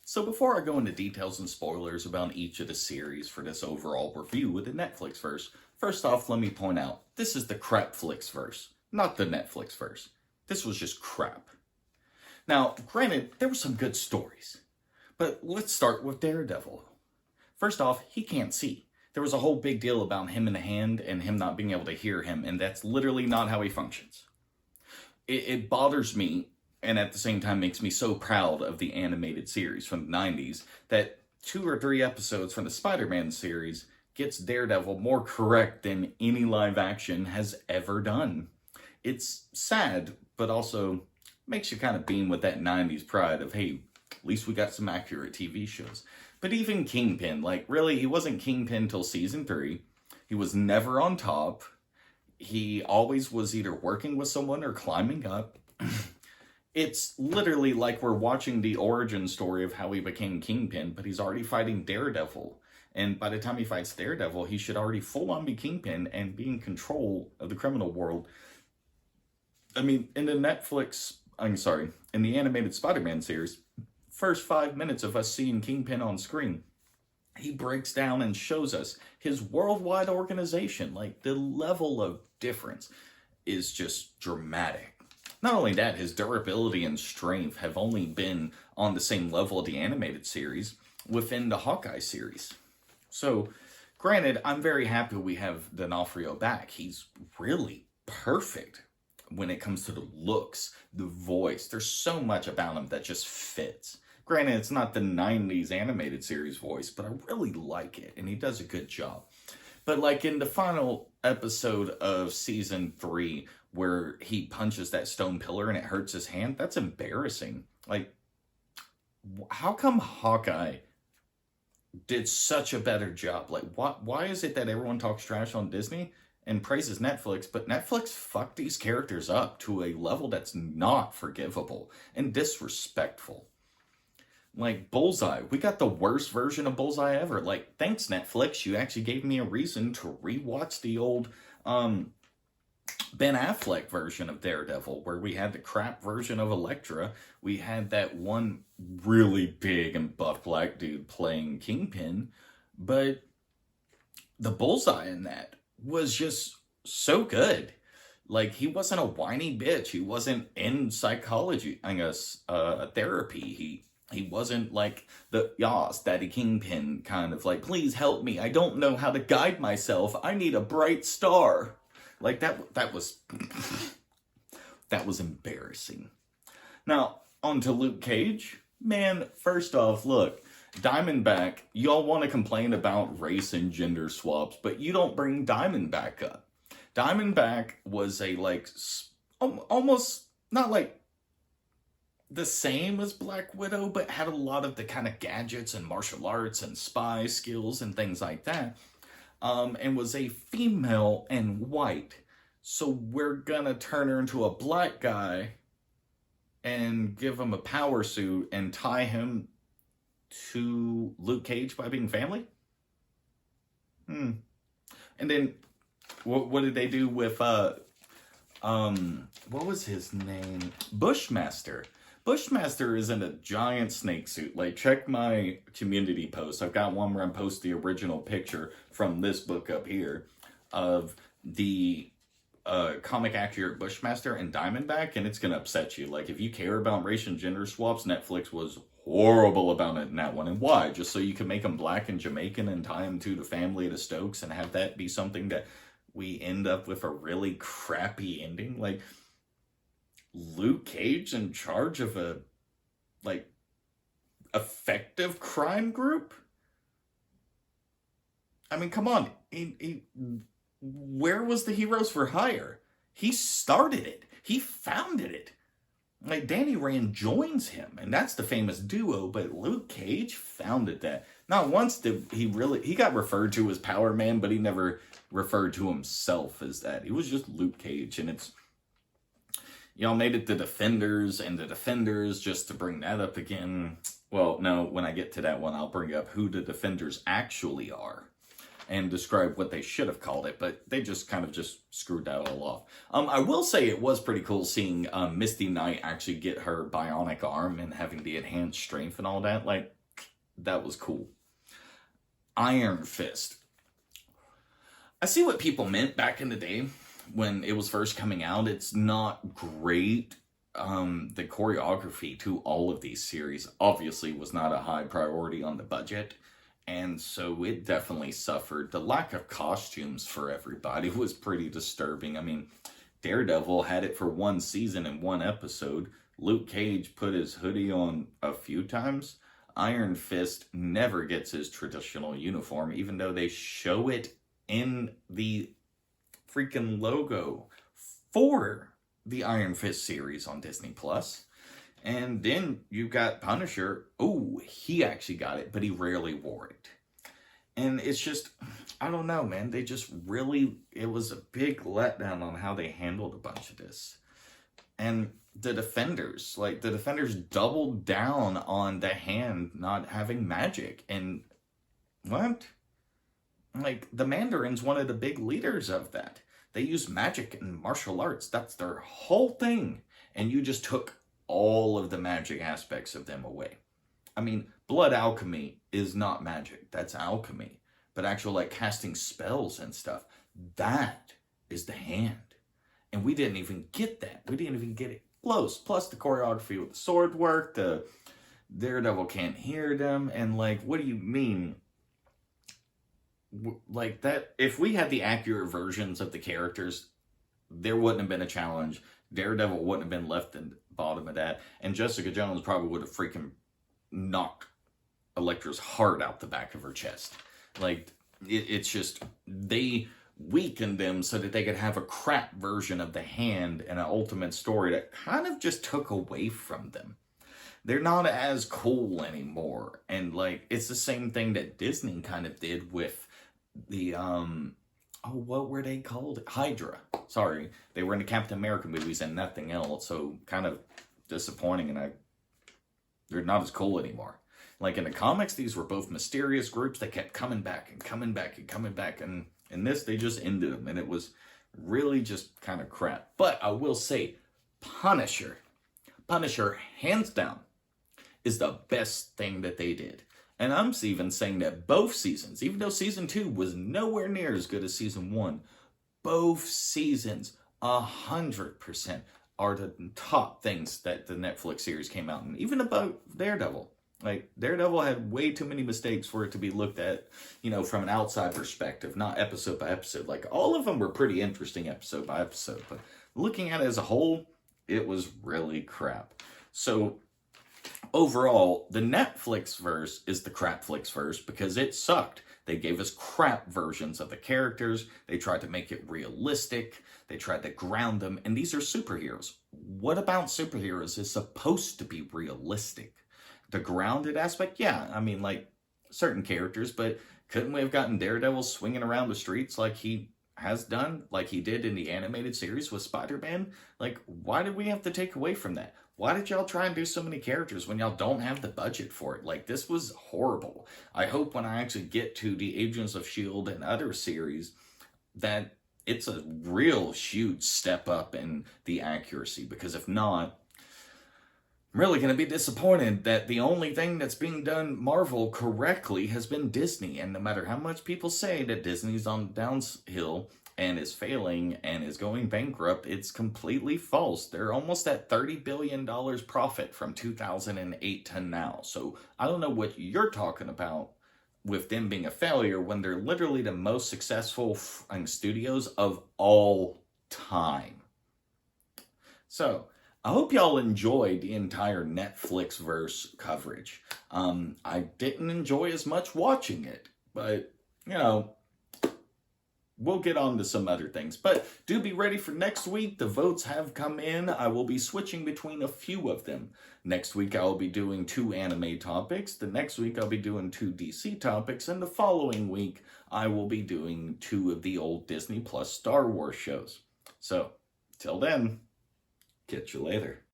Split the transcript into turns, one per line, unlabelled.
So before I go into details and spoilers about each of the series for this overall review with the Netflix verse, first off, let me point out, this is the Crapflix verse, not the Netflix verse. This was just crap. Now, granted, there were some good stories, but let's start with Daredevil. First off, he can't see. There was a whole big deal about him in the hand and him not being able to hear him, and that's literally not how he functions. It bothers me, and at the same time makes me so proud of the animated series from the 90s, that 2 or 3 episodes from the Spider-Man series gets Daredevil more correct than any live action has ever done. It's sad, but also makes you kind of beam with that 90s pride of, hey, at least we got some accurate TV shows. But even Kingpin, like, really, he wasn't Kingpin till season 3. He was never on top. He always was either working with someone or climbing up. It's literally like we're watching the origin story of how he became Kingpin, but he's already fighting Daredevil. And by the time he fights Daredevil, he should already full on be Kingpin and be in control of the criminal world. I mean, in the animated Spider-Man series, first 5 minutes of us seeing Kingpin on screen, he breaks down and shows us his worldwide organization. Like, the level of difference is just dramatic. Not only that, his durability and strength have only been on the same level of the animated series within the Hawkeye series. So, granted, I'm very happy we have D'Onofrio back. He's really perfect when it comes to the looks, the voice. There's so much about him that just fits. Granted, it's not the 90s animated series voice, but I really like it, and he does a good job. But like in the final episode of season 3, where he punches that stone pillar and it hurts his hand, that's embarrassing. Like, how come Hawkeye did such a better job? Like, why is it that everyone talks trash on Disney and praises Netflix, but Netflix fucked these characters up to a level that's not forgivable and disrespectful? Like, Bullseye, we got the worst version of Bullseye ever. Like, thanks, Netflix, you actually gave me a reason to rewatch the old Ben Affleck version of Daredevil, where we had the crap version of Elektra. We had that one really big and buff black dude playing Kingpin, but the Bullseye in that was just so good. Like, he wasn't a whiny bitch. He wasn't in psychology, I guess, therapy. He wasn't like the Yas, Daddy Kingpin kind of like, please help me. I don't know how to guide myself. I need a bright star. Like, that was that was embarrassing. Now, on to Luke Cage. Man, first off, look, Diamondback, y'all want to complain about race and gender swaps, but you don't bring Diamondback up. Diamondback was a, like, almost, not like the same as Black Widow, but had a lot of the kind of gadgets and martial arts and spy skills and things like that. And was a female and white. So we're gonna turn her into a black guy and give him a power suit and tie him to Luke Cage by being family? And then, what did they do with, what was his name? Bushmaster. Bushmaster is in a giant snake suit. Like, check my community post. I've got one where I post the original picture from this book up here of the comic accurate Bushmaster and Diamondback, and it's going to upset you. Like, if you care about race and gender swaps, Netflix was horrible about it in that one. And why? Just so you can make them black and Jamaican and tie them to the family of the Stokes and have that be something that we end up with a really crappy ending? Like, Luke Cage in charge of a, like, effective crime group? I mean, come on. Where was the Heroes for Hire? He started it. He founded it. Like, Danny Rand joins him, and that's the famous duo, but Luke Cage founded that. Not once did he got referred to as Power Man, but he never referred to himself as that. He was just Luke Cage, and it's, y'all made it the Defenders, and the Defenders, just to bring that up again. Well, no, when I get to that one, I'll bring up who the Defenders actually are and describe what they should have called it, but they just kind of just screwed that all off. I will say it was pretty cool seeing Misty Knight actually get her bionic arm and having the enhanced strength and all that. Like, that was cool. Iron Fist. I see what people meant back in the day when it was first coming out. It's not great. The choreography to all of these series obviously was not a high priority on the budget, and so it definitely suffered. The lack of costumes for everybody was pretty disturbing. I mean, Daredevil had it for one season and one episode. Luke Cage put his hoodie on a few times. Iron Fist never gets his traditional uniform, even though they show it in the freaking logo for the Iron Fist series on Disney Plus. And then you got Punisher. Oh, he actually got it, but he rarely wore it. And it's just, I don't know, man. They just really, it was a big letdown on how they handled a bunch of this. And the Defenders doubled down on the hand not having magic. And what? Like, the Mandarins, one of the big leaders of that. They use magic and martial arts. That's their whole thing. And you just took all of the magic aspects of them away. I mean, blood alchemy is not magic. That's alchemy. But actual, like, casting spells and stuff, that is the hand. And we didn't even get that. We didn't even get it close. Plus the choreography with the sword work, the Daredevil can't hear them. And, like, what do you mean? Like, that, if we had the accurate versions of the characters, there wouldn't have been a challenge. Daredevil wouldn't have been left in the bottom of that, and Jessica Jones probably would have freaking knocked Elektra's heart out the back of her chest. Like, it's just, they weakened them so that they could have a crap version of the hand and an ultimate story that kind of just took away from them. They're not as cool anymore, and, like, it's the same thing that Disney kind of did with the, what were they called? Hydra. Sorry. They were in the Captain America movies and nothing else, so kind of disappointing, and they're not as cool anymore. Like, in the comics, these were both mysterious groups that kept coming back and coming back and coming back, and in this, they just ended them, and it was really just kind of crap. But I will say, Punisher, hands down, is the best thing that they did. And I'm even saying that both seasons, even though season 2 was nowhere near as good as season 1, both seasons, 100%, are the top things that the Netflix series came out. And even about Daredevil. Like, Daredevil had way too many mistakes for it to be looked at, from an outside perspective, not episode by episode. Like, all of them were pretty interesting episode by episode. But looking at it as a whole, it was really crap. So, overall, the Netflix verse is the crapflix verse because it sucked. They gave us crap versions of the characters. They tried to make it realistic. They tried to ground them. And these are superheroes. What about superheroes is supposed to be realistic? The grounded aspect? Yeah, I mean, like, certain characters, but couldn't we have gotten Daredevil swinging around the streets like he has done, like he did in the animated series with Spider-Man? Like, why did we have to take away from that? Why did y'all try and do so many characters when y'all don't have the budget for it? Like, this was horrible. I hope when I actually get to the Agents of S.H.I.E.L.D. and other series that it's a real huge step up in the accuracy, because if not, I'm really going to be disappointed that the only thing that's being done Marvel correctly has been Disney. And no matter how much people say that Disney's on downhill and is failing and is going bankrupt, it's completely false. They're almost at $30 billion profit from 2008 to now. So I don't know what you're talking about with them being a failure when they're literally the most successful studios of all time. So I hope y'all enjoyed the entire Netflix verse coverage. I didn't enjoy as much watching it, but, we'll get on to some other things. But do be ready for next week. The votes have come in. I will be switching between a few of them. Next week, I will be doing 2 anime topics. The next week, I'll be doing 2 DC topics. And the following week, I will be doing 2 of the old Disney Plus Star Wars shows. So, till then, catch you later.